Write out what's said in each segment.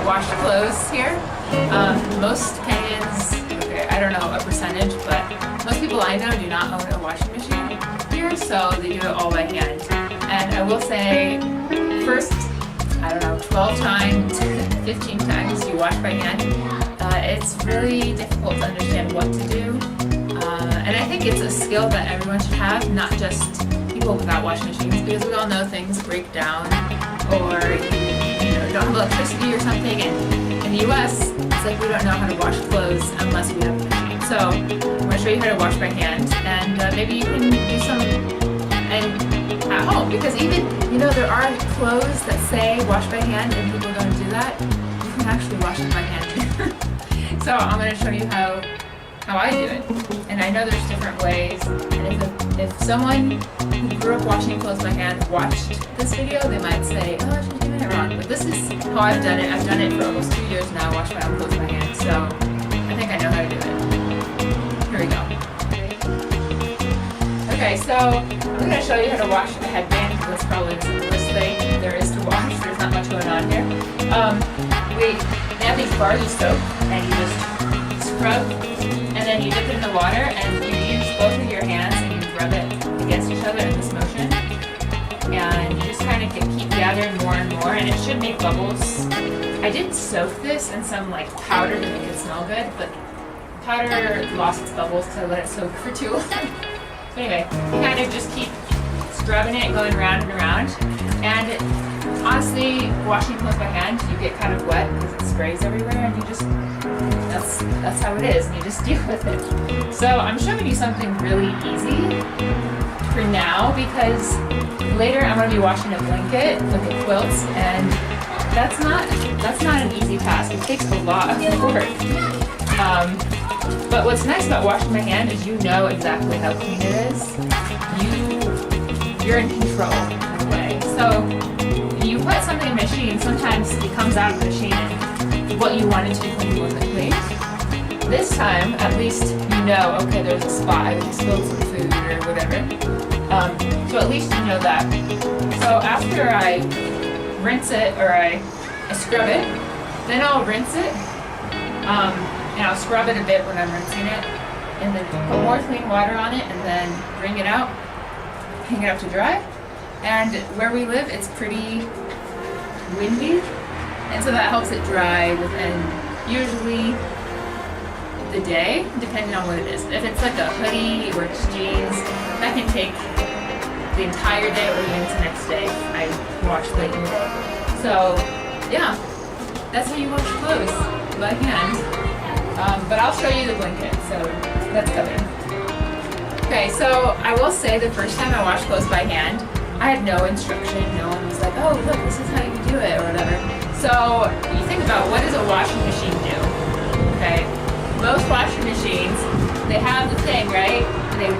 wash clothes here. Most Kenyans, okay, I don't know a percentage, but most people I know do not own a washing machine here, so they do it all by hand. And I will say, first, I don't know, 12 times, 15 times you wash by hand, it's really difficult to understand what to do. And I think it's a skill that everyone should have, not just people without washing machines, because we all know things break down, or you know, don't have electricity or something. And in the US, it's like we don't know how to wash clothes unless we have a machine. So I'm going to show you how to wash by hand, and maybe you can do some at home, because even, you know, there are clothes that say wash by hand and people don't do that. You can actually wash it by hand. So I'm going to show you how I do it. And I know there's different ways, and if someone who grew up washing clothes by hand watched this video, they might say, oh, she's doing it wrong. But this is how I've done it. I've done it for almost 2 years now, wash my own clothes by hand. So I think I know how to do it. Here we go. Okay, so I'm going to show you how to wash a headband, because that's probably the simplest thing there is to wash. There's not much going on here. We have these bars of soap, and you just scrub, and then you dip it in the water, and you use both of your hands, and you rub it against each other in this motion. And you just kind of keep gathering more and more, and it should make bubbles. I did soak this in some like powder to make it smell good, but powder lost its bubbles because I let it soak for too long. So anyway, you kind of just keep scrubbing it, going around and around. And honestly, washing clothes by hand, you get kind of wet because it sprays everywhere, and you just, that's how it is, and you just deal with it. So I'm showing you something really easy for now, because later I'm going to be washing a blanket, like a quilt, and that's not an easy task. It takes a lot of work. But what's nice about washing by hand is you know exactly how clean it is. You're in control in a way. So when you put something in a machine, sometimes it comes out of the machine and what you wanted to be clean wasn't clean. This time, at least you know, okay, there's a spot, I spilled some food or whatever. So at least you know that. So after I rinse it, or I scrub it, then I'll rinse it. And I'll scrub it a bit when I'm rinsing it, and then put more clean water on it, and then bring it out, hang it up to dry. And where we live, it's pretty windy, and so that helps it dry within usually the day, depending on what it is. If it's like a hoodie or it's jeans, that can take the entire day or even the next day. I wash late in the day. So yeah, that's how you wash clothes, by hand. But I'll show you the blanket, so that's coming. Okay, so I will say the first time I washed clothes by hand, I had no instruction. No one was like, oh, look, this is how you do it, or whatever. So you think about, what does a washing machine do? Okay, most washing machines, they have the thing, right? They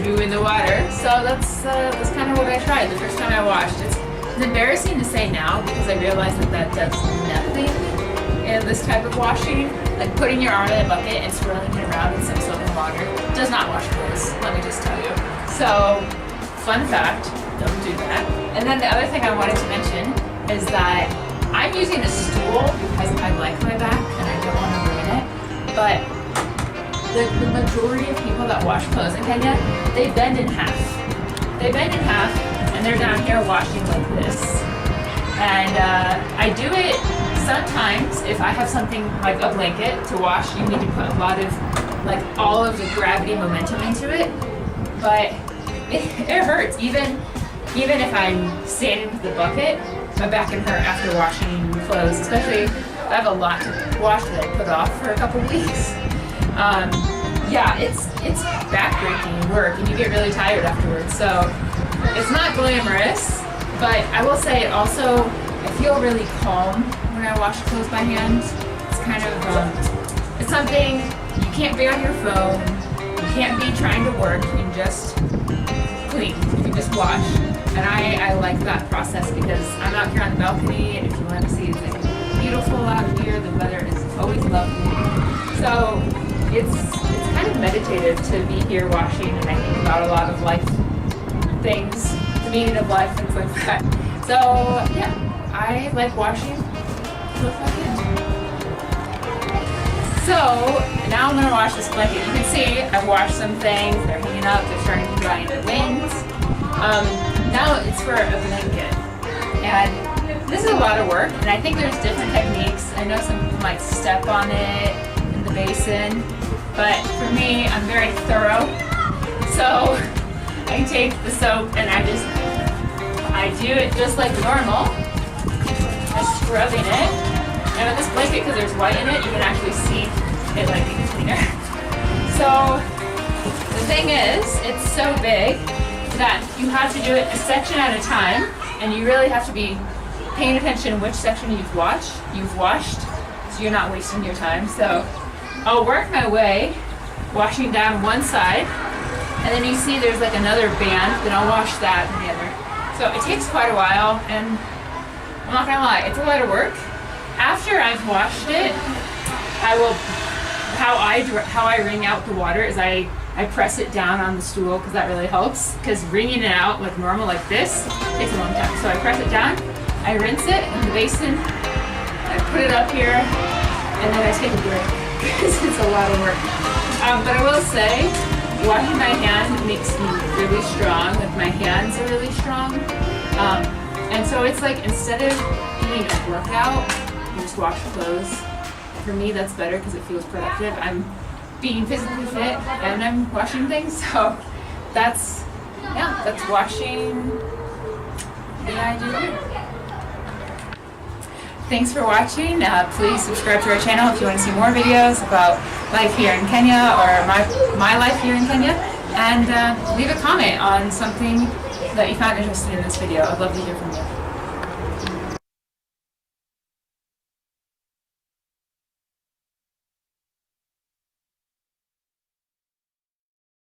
do in the water. So that's kind of what I tried the first time I washed. It's embarrassing to say now, because I realized that does nothing in this type of washing. Like putting your arm in a bucket and swirling it around in some soap and water does not wash clothes, let me just tell you. So, fun fact, don't do that. And then the other thing I wanted to mention is that I'm using a stool because I like my back and I don't want to ruin it. But the majority of people that wash clothes in Kenya, they bend in half. They bend in half, and they're down here washing like this. And I do it sometimes if I have something like a blanket to wash. You need to put a lot of, like, all of the gravity momentum into it. But it hurts. Even if I'm standing with the bucket, my back can hurt after washing clothes, especially if I have a lot to wash that I put off for a couple weeks. Yeah, it's backbreaking work, and you get really tired afterwards. So it's not glamorous, but I will say it also, I feel really calm when I wash clothes by hand. It's kind of, it's something, you can't be on your phone, you can't be trying to work, you can just clean, you can just wash. And I like that process because I'm out here on the balcony, and if you want to see, it's like beautiful out here, the weather is always lovely. So it's kind of meditative to be here washing, and I think about a lot of life things, the meaning of life, things like that. So yeah, I like washing. So now I'm gonna wash this blanket. You can see I've washed some things. They're hanging up. They're starting to dry in the wind. Now it's for a blanket, and this is a lot of work. And I think there's different techniques. I know some people might step on it in the basin, but for me, I'm very thorough. So I take the soap and I do it just like normal. I'm scrubbing it. And with this blanket, because there's white in it, you can actually see it like being cleaner. So the thing is, it's so big that you have to do it a section at a time, and you really have to be paying attention which section you've washed, so you're not wasting your time. So I'll work my way, washing down one side, and then you see there's like another band, then I'll wash that and the other. So it takes quite a while, and I'm not gonna lie, it's a lot of work. After I've washed it, how I wring out the water is I press it down on the stool, because that really helps. Because wringing it out like normal, like this, takes a long time. So I press it down, I rinse it in the basin, I put it up here, and then I take a break because it's a lot of work. But I will say, washing my hand makes me really strong. Like my hands are really strong, and so it's like instead of doing a workout, you just wash clothes. For me, that's better because it feels productive. I'm being physically fit and I'm washing things, so that's washing the idea. Thanks for watching. Please subscribe to our channel if you want to see more videos about life here in Kenya or my life here in Kenya, and leave a comment on something that you found interesting in this video. I'd love to hear from you.